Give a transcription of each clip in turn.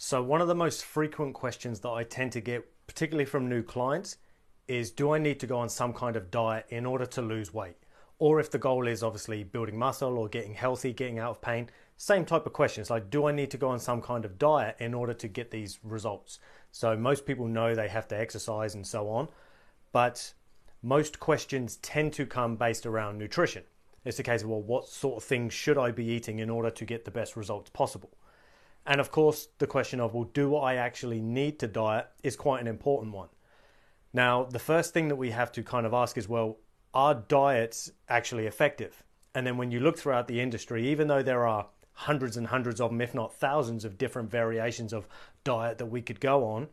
So one of the most frequent questions that I tend to get, particularly from new clients, is do I need to go on some kind of diet in order to lose weight? Or if the goal is obviously building muscle or getting healthy, getting out of pain, same type of questions like do I need to go on some kind of diet in order to get these results? So most people know they have to exercise and so on, but most questions tend to come based around nutrition. It's a case of, well, what sort of things should I be eating in order to get the best results possible? And of course, the question of, well, do I actually need to diet is quite an important one. Now, the first thing that we have to kind of ask is, well, are diets actually effective? And then when you look throughout the industry, even though there are hundreds and hundreds of them, if not thousands of different variations of diet that we could go on,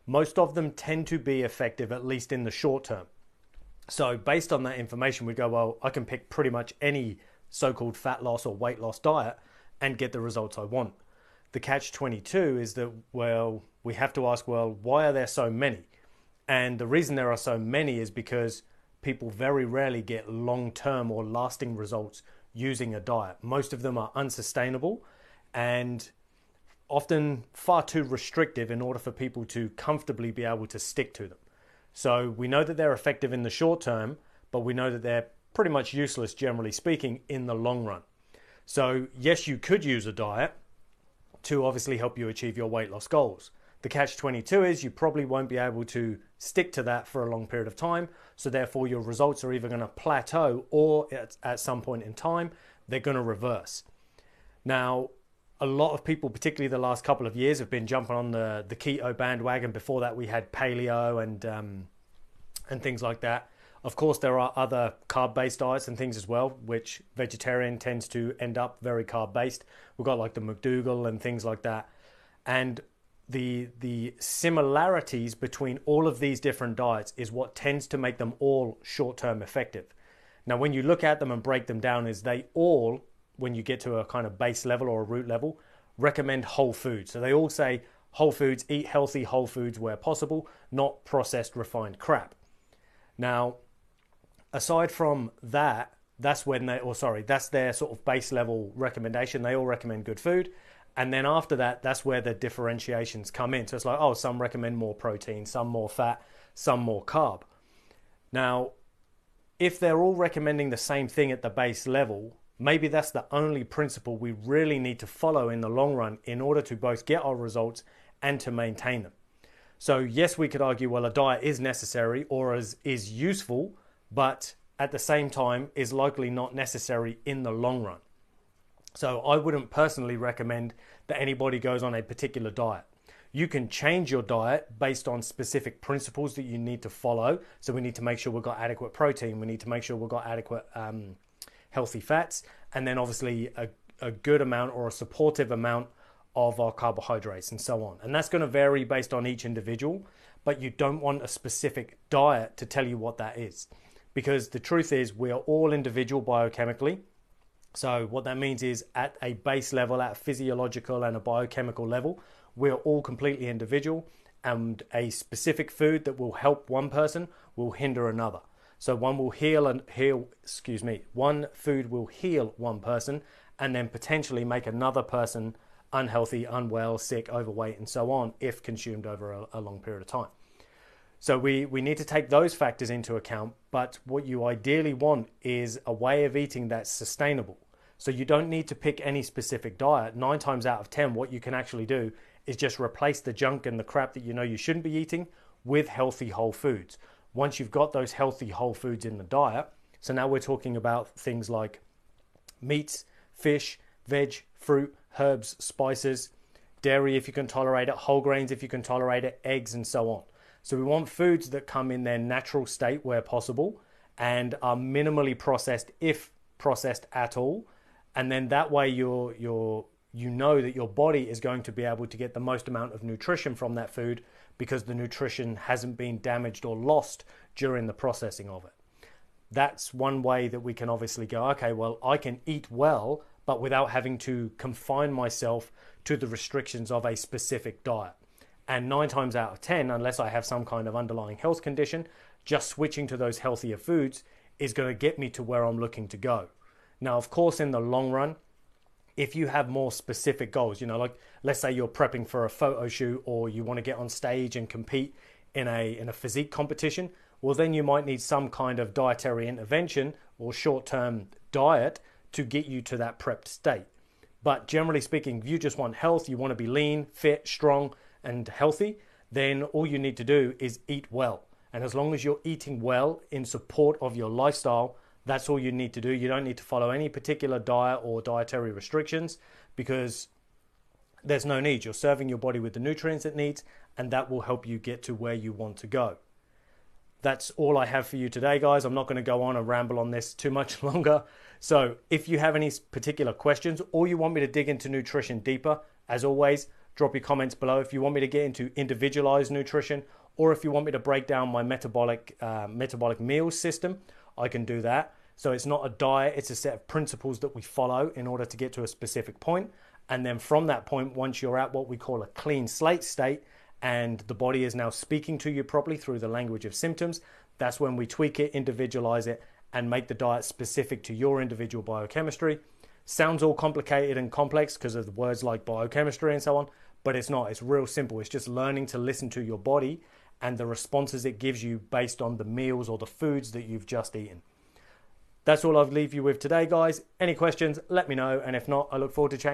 most of them tend to be effective, at least in the short term. So based on that information, we go, well, I can pick pretty much any so-called fat loss or weight loss diet and get the results I want. The catch-22 is that, well, we have to ask, well, why are there so many? And the reason there are so many is because people very rarely get long-term or lasting results using a diet. Most of them are unsustainable and often far too restrictive in order for people to comfortably be able to stick to them. So we know that they're effective in the short term, but we know that they're pretty much useless, generally speaking, in the long run. So yes, you could use a diet to obviously help you achieve your weight loss goals. The catch-22 is you probably won't be able to stick to that for a long period of time. So therefore your results are either going to plateau or at some point in time, they're going to reverse. Now, a lot of people, particularly the last couple of years, have been jumping on the keto bandwagon. Before that, we had paleo and things like that. Of course, there are other carb-based diets and things as well, which vegetarian tends to end up very carb-based. We've got like the McDougall and things like that. And the similarities between all of these different diets is what tends to make them all short-term effective. Now, when you look at them and break them down, is they all, when you get to a kind of base level or a root level, recommend whole foods. So they all say whole foods, eat healthy whole foods where possible, not processed refined crap. Now, aside from that, that's their sort of base level recommendation. They all recommend good food. And then after that, that's where the differentiations come in. So it's like, oh, some recommend more protein, some more fat, some more carb. Now, if they're all recommending the same thing at the base level, maybe that's the only principle we really need to follow in the long run in order to both get our results and to maintain them. So yes, we could argue, well, a diet is necessary or is useful, but at the same time is likely not necessary in the long run. So I wouldn't personally recommend that anybody goes on a particular diet. You can change your diet based on specific principles that you need to follow. So we need to make sure we've got adequate protein. We need to make sure we've got adequate healthy fats. And then obviously a good amount or a supportive amount of our carbohydrates and so on. And that's going to vary based on each individual. But you don't want a specific diet to tell you what that is. Because the truth is we are all individual biochemically. So what that means is at a base level, at a physiological and a biochemical level, we're all completely individual, and a specific food that will help one person will hinder another. So one food will heal one person and then potentially make another person unhealthy, unwell, sick, overweight, and so on if consumed over a long period of time. So we need to take those factors into account, but what you ideally want is a way of eating that's sustainable. So you don't need to pick any specific diet. 9 times out of 10, what you can actually do is just replace the junk and the crap that you know you shouldn't be eating with healthy whole foods. Once you've got those healthy whole foods in the diet, so now we're talking about things like meats, fish, veg, fruit, herbs, spices, dairy if you can tolerate it, whole grains if you can tolerate it, eggs, and so on. So we want foods that come in their natural state where possible and are minimally processed, if processed at all. And then that way you know that your body is going to be able to get the most amount of nutrition from that food because the nutrition hasn't been damaged or lost during the processing of it. That's one way that we can obviously go, okay, well, I can eat well, but without having to confine myself to the restrictions of a specific diet. And 9 times out of 10, unless I have some kind of underlying health condition, just switching to those healthier foods is going to get me to where I'm looking to go. Now, of course, in the long run, if you have more specific goals, like let's say you're prepping for a photo shoot or you want to get on stage and compete in a physique competition, well, then you might need some kind of dietary intervention or short-term diet to get you to that prepped state. But generally speaking, if you just want health, you want to be lean, fit, strong, and healthy, then all you need to do is eat well. And as long as you're eating well in support of your lifestyle, that's all you need to do. You don't need to follow any particular diet or dietary restrictions, because there's no need. You're serving your body with the nutrients it needs, and that will help you get to where you want to go. That's all I have for you today, guys. I'm not going to go on and ramble on this too much longer. So if you have any particular questions or you want me to dig into nutrition deeper, as always, drop your comments below. If you want me to get into individualized nutrition, or if you want me to break down my metabolic meal system, I can do that. So it's not a diet, it's a set of principles that we follow in order to get to a specific point. And then from that point, once you're at what we call a clean slate state, and the body is now speaking to you properly through the language of symptoms, that's when we tweak it, individualize it, and make the diet specific to your individual biochemistry. Sounds all complicated and complex because of the words like biochemistry and so on, but it's not. It's real simple. It's just learning to listen to your body and the responses it gives you based on the meals or the foods that you've just eaten. That's all I'll leave you with today, guys. Any questions, let me know. And if not, I look forward to chatting.